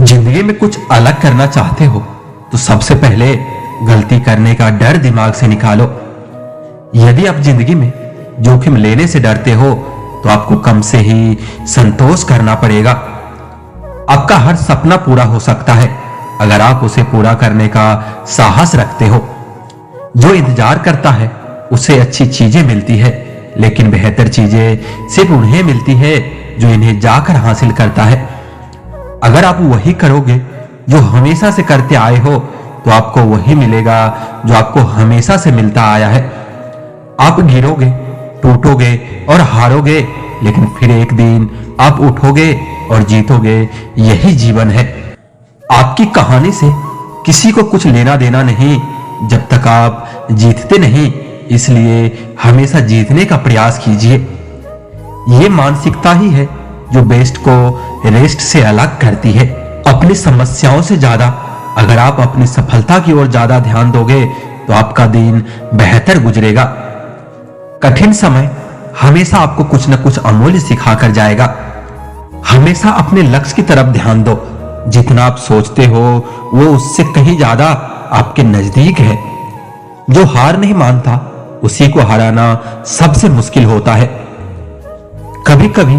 जिंदगी में कुछ अलग करना चाहते हो तो सबसे पहले गलती करने का डर दिमाग से निकालो। यदि आप जिंदगी में जोखिम लेने से डरते हो तो आपको कम से ही संतोष करना पड़ेगा। आपका हर सपना पूरा हो सकता है अगर आप उसे पूरा करने का साहस रखते हो। जो इंतजार करता है उसे अच्छी चीजें मिलती है, लेकिन बेहतर चीजें सिर्फ उन्हें मिलती है जो इन्हें जाकर हासिल करता है। अगर आप वही करोगे जो हमेशा से करते आए हो तो आपको वही मिलेगा जो आपको हमेशा से मिलता आया है। आप गिरोगे, टूटोगे और हारोगे, लेकिन फिर एक दिन आप उठोगे और जीतोगे। यही जीवन है। आपकी कहानी से किसी को कुछ लेना देना नहीं जब तक आप जीतते नहीं, इसलिए हमेशा जीतने का प्रयास कीजिए। ये मानसिकता ही है जो बेस्ट को रेस्ट से अलग करती है। अपनी समस्याओं से ज्यादा अगर आप अपनी सफलता की ओर ज्यादा ध्यान दोगे तो आपका दिन बेहतर गुजरेगा। कठिन समय हमेशा आपको कुछ न कुछ अमूल्य सिखा कर जाएगा। हमेशा अपने लक्ष्य की तरफ ध्यान दो। जितना आप सोचते हो वो उससे कहीं ज्यादा आपके नजदीक है। जो हार नहीं मानता उसी को हराना सबसे मुश्किल होता है। कभी कभी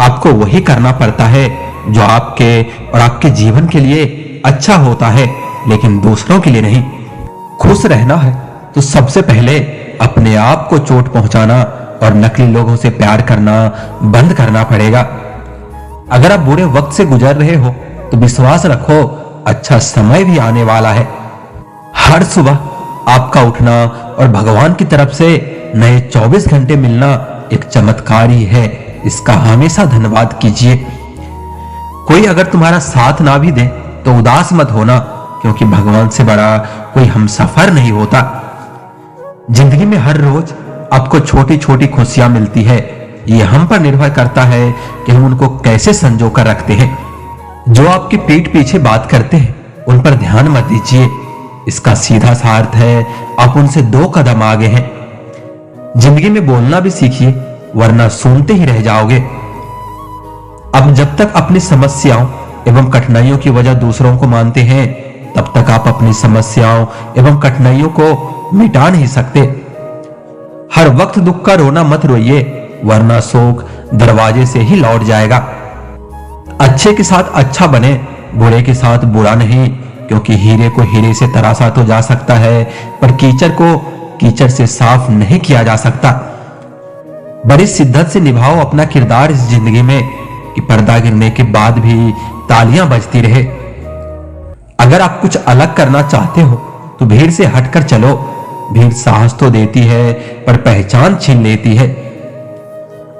आपको वही करना पड़ता है जो आपके और आपके जीवन के लिए अच्छा होता है, लेकिन दूसरों के लिए नहीं। खुश रहना है तो सबसे पहले अपने आप को चोट पहुंचाना और नकली लोगों से प्यार करना बंद करना पड़ेगा। अगर आप बुरे वक्त से गुजर रहे हो तो विश्वास रखो, अच्छा समय भी आने वाला है। हर सुबह आपका उठना और भगवान की तरफ से नए 24 घंटे मिलना एक चमत्कार ही है। इसका हमेशा धन्यवाद कीजिए। कोई अगर तुम्हारा साथ ना भी दे तो उदास मत होना, क्योंकि भगवान से बड़ा कोई हमसफर नहीं होता। जिंदगी में हर रोज आपको छोटी छोटी खुशियां मिलती है। यह हम पर निर्भर करता है कि हम उनको कैसे संजो कर रखते हैं। जो आपकी पीठ पीछे बात करते हैं उन पर ध्यान मत दीजिए। इसका सीधा सा अर्थ है आप उनसे 2 कदम आगे हैं। जिंदगी में बोलना भी सीखिए, वरना सुनते ही रह जाओगे। अब जब तक अपनी समस्याओं एवं कठिनाइयों की वजह दूसरों को मानते हैं, तब तक आप अपनी समस्याओं एवं कठिनाइयों को मिटा नहीं सकते। हर वक्त दुख का रोना मत रोइए, वरना शोक दरवाजे से ही लौट जाएगा। अच्छे के साथ अच्छा बने, बुरे के साथ बुरा नहीं, क्योंकि हीरे को हीरे से तराशा तो जा सकता है, पर कीचड़ को कीचड़ से साफ नहीं किया जा सकता। बड़ी शिद्दत से निभाओ अपना किरदार इस जिंदगी में कि पर्दा गिरने के बाद भी तालियां बजती रहे। अगर आप कुछ अलग करना चाहते हो तो भीड़ से हटकर चलो। भीड़ साहस तो देती है पर पहचान छीन लेती है।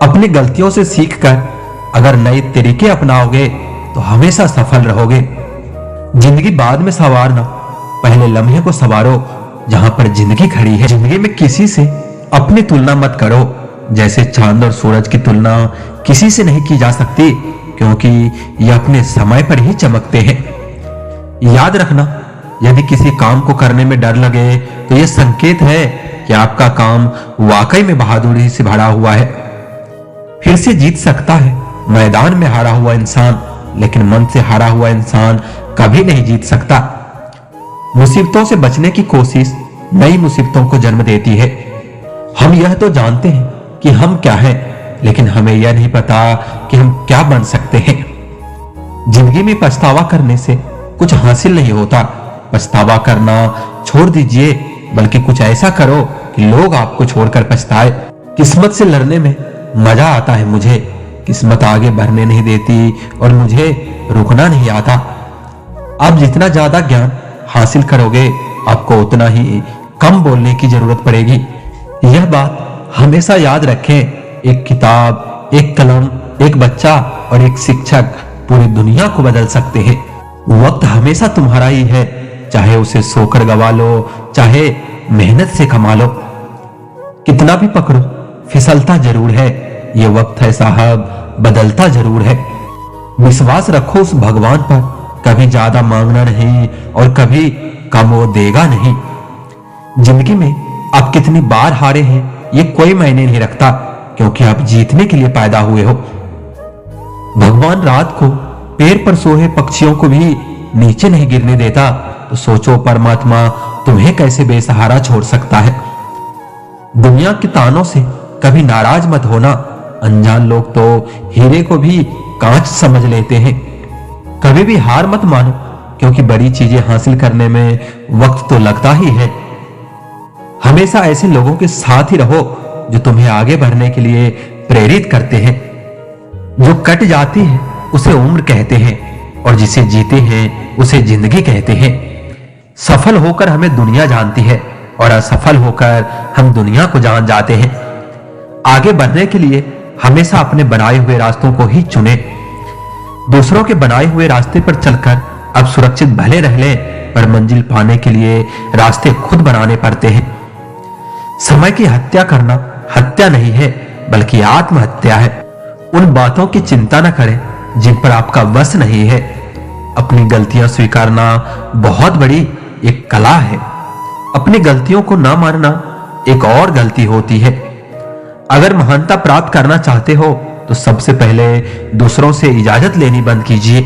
अपनी गलतियों से सीखकर अगर नए तरीके अपनाओगे तो हमेशा सफल रहोगे। जिंदगी बाद में संवारना, पहले लम्हे को संवारो जहां पर जिंदगी खड़ी है। जिंदगी में किसी से अपनी तुलना मत करो। जैसे चांद और सूरज की तुलना किसी से नहीं की जा सकती, क्योंकि ये अपने समय पर ही चमकते हैं। याद रखना, यदि किसी काम को करने में डर लगे तो यह संकेत है कि आपका काम वाकई में बहादुरी से भरा हुआ है। फिर से जीत सकता है मैदान में हारा हुआ इंसान, लेकिन मन से हारा हुआ इंसान कभी नहीं जीत सकता। मुसीबतों से बचने की कोशिश नई मुसीबतों को जन्म देती है। हम यह तो जानते हैं कि हम क्या हैं, लेकिन हमें यह नहीं पता कि हम क्या बन सकते हैं। जिंदगी में पछतावा करने से कुछ हासिल नहीं होता। पछतावा करना छोड़ दीजिए, बल्कि कुछ ऐसा करो कि लोग आपको छोड़कर पछताए। किस्मत से लड़ने में मजा आता है मुझे। किस्मत आगे बढ़ने नहीं देती और मुझे रुकना नहीं आता। आप जितना ज्यादा ज्ञान हासिल करोगे, आपको उतना ही कम बोलने की जरूरत पड़ेगी। यह बात हमेशा याद रखें, एक किताब, एक कलम, एक बच्चा और एक शिक्षक पूरी दुनिया को बदल सकते हैं। वक्त हमेशा तुम्हारा ही है, चाहे उसे सोकर गवा लो, चाहे मेहनत से कमा लो। कितना भी पकड़ो, फिसलता जरूर है। ये वक्त है साहब, बदलता जरूर है। विश्वास रखो उस भगवान पर, कभी ज्यादा मांगना नहीं और कभी कम वो देगा नहीं। जिंदगी में आप कितनी बार हारे हैं ये कोई मायने नहीं रखता, क्योंकि आप जीतने के लिए पैदा हुए हो। भगवान रात को पेड़ पर सोए पक्षियों को भी नीचे नहीं गिरने देता, तो सोचो परमात्मा तुम्हें कैसे बेसहारा छोड़ सकता है। दुनिया के तानों से कभी नाराज मत होना। अनजान लोग तो हीरे को भी कांच समझ लेते हैं। कभी भी हार मत मानो, क्योंकि बड़ी चीजें हासिल करने में वक्त तो लगता ही है। हमेशा ऐसे लोगों के साथ ही रहो जो तुम्हें आगे बढ़ने के लिए प्रेरित करते हैं। जो कट जाती है उसे उम्र कहते हैं, और जिसे जीते हैं उसे जिंदगी कहते हैं। सफल होकर हमें दुनिया जानती है, और असफल होकर हम दुनिया को जान जाते हैं। आगे बढ़ने के लिए हमेशा अपने बनाए हुए रास्तों को ही चुने। दूसरों के बनाए हुए रास्ते पर चलकर अब सुरक्षित भले रह लें, पर मंजिल पाने के लिए रास्ते खुद बनाने पड़ते हैं। समय की हत्या करना हत्या नहीं है, बल्कि आत्महत्या है। उन बातों की चिंता न करें जिन पर आपका वश नहीं है। अपनी गलतियां स्वीकारना बहुत बड़ी एक कला है। अपनी गलतियों को ना मानना एक और गलती होती है। अगर महानता प्राप्त करना चाहते हो तो सबसे पहले दूसरों से इजाजत लेनी बंद कीजिए।